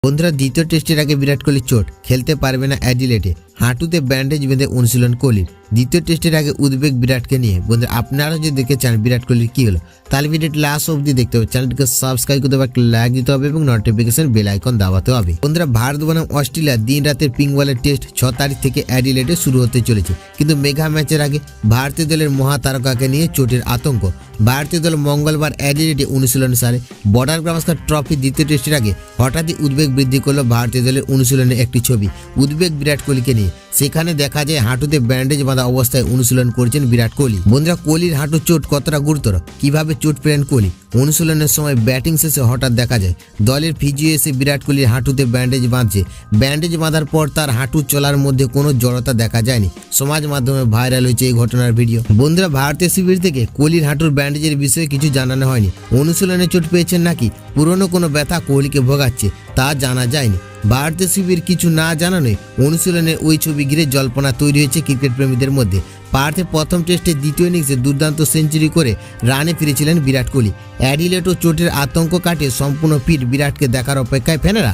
বন্ধুরা, দ্বিতীয় টেস্টের আগে বিরাট কোহলি চোট, খেলতে পারবে না অ্যাডিলেডে। হাঁটুতে ব্যান্ডেজ বেঁধে অনুশীলন কোহলির। দ্বিতীয় টেস্টের আগে উদ্বেগ বিরাটকে নিয়ে। বন্ধুরা, আপনারা যদি দেখতে চান বিরাট কোহলির কি হলো, তাহলে ভিডিওটি লাস্ট অবধি দেখতে হবে। চ্যানেলটিকে সাবস্ক্রাইব করতে হবে, একটা লাইক দিতে হবে এবং নোটিফিকেশন বেল আইকন দাবাতে হবে। বন্ধুরা, ভারত বনাম অস্ট্রেলিয়া দিন রাতের পিঙ্ক বলের টেস্ট 6 তারিখ থেকে অ্যাডিলেডে শুরু হতে চলেছে। কিন্তু মেগা ম্যাচের আগে ভারতীয় দলের মহাতারকাকে নিয়ে চোটের আতঙ্ক। ভারতীয় দল মঙ্গলবার অ্যাডিলেডে অনুশীলন সারে বর্ডার গাভাস্কার ট্রফি দ্বিতীয় টেস্টের আগে হঠাৎই উদ্বেগ বৃদ্ধি করলো ভারতীয় দলের অনুশীলনের একটি ছবি। উদ্বেগ বিরাট কোহলিকে নিয়ে। সেখানে দেখা যায় হাঁটুতে ব্যান্ডেজ বাঁধা অবস্থায় অনুশীলন করছেন বিরাট কোহলি। বন্ধুরা, কোহলির হাঁটুর চোট কতটা গুরুতর, কিভাবে চোট পেলেন কোহলি? অনুশীলনের সময় ব্যাটিং শেষে হঠাৎ দেখা যায় দলের ফিজিও এসে বিরাট কোহলির হাঁটুতে ব্যান্ডেজ বাঁধছে। ব্যান্ডেজ বাঁধার পর তার হাঁটু চলার মধ্যে কোনো জড়তা দেখা যায়নি। সমাজ মাধ্যমে ভাইরাল হয়েছে এই ঘটনার ভিডিও। বন্ধুরা, ভারতীয় শিবির থেকে কোহলির হাঁটুর ব্যান্ডেজের বিষয়ে কিছু জানানো হয়নি। অনুশীলনে চোট পেয়েছেন নাকি পুরনো কোনো ব্যথা কোহলিকে ভোগাচ্ছে তা জানা যায়নি। ভারতীয় শিবির কিছু না জানানোই অনুশীলনের ওই ছবি ঘিরে জল্পনা তৈরি হয়েছে ক্রিকেট প্রেমীদের মধ্যে। পার্থে প্রথম টেস্টে দ্বিতীয় ইনিংসে দুর্দান্ত সেঞ্চুরি করে রানে ফিরেছিলেন বিরাট কোহলি। অ্যাডিলেড ও চোটের আতঙ্ক কাটিয়ে সম্পূর্ণ ফিট বিরাটকে দেখার অপেক্ষায় ফ্যানেরা।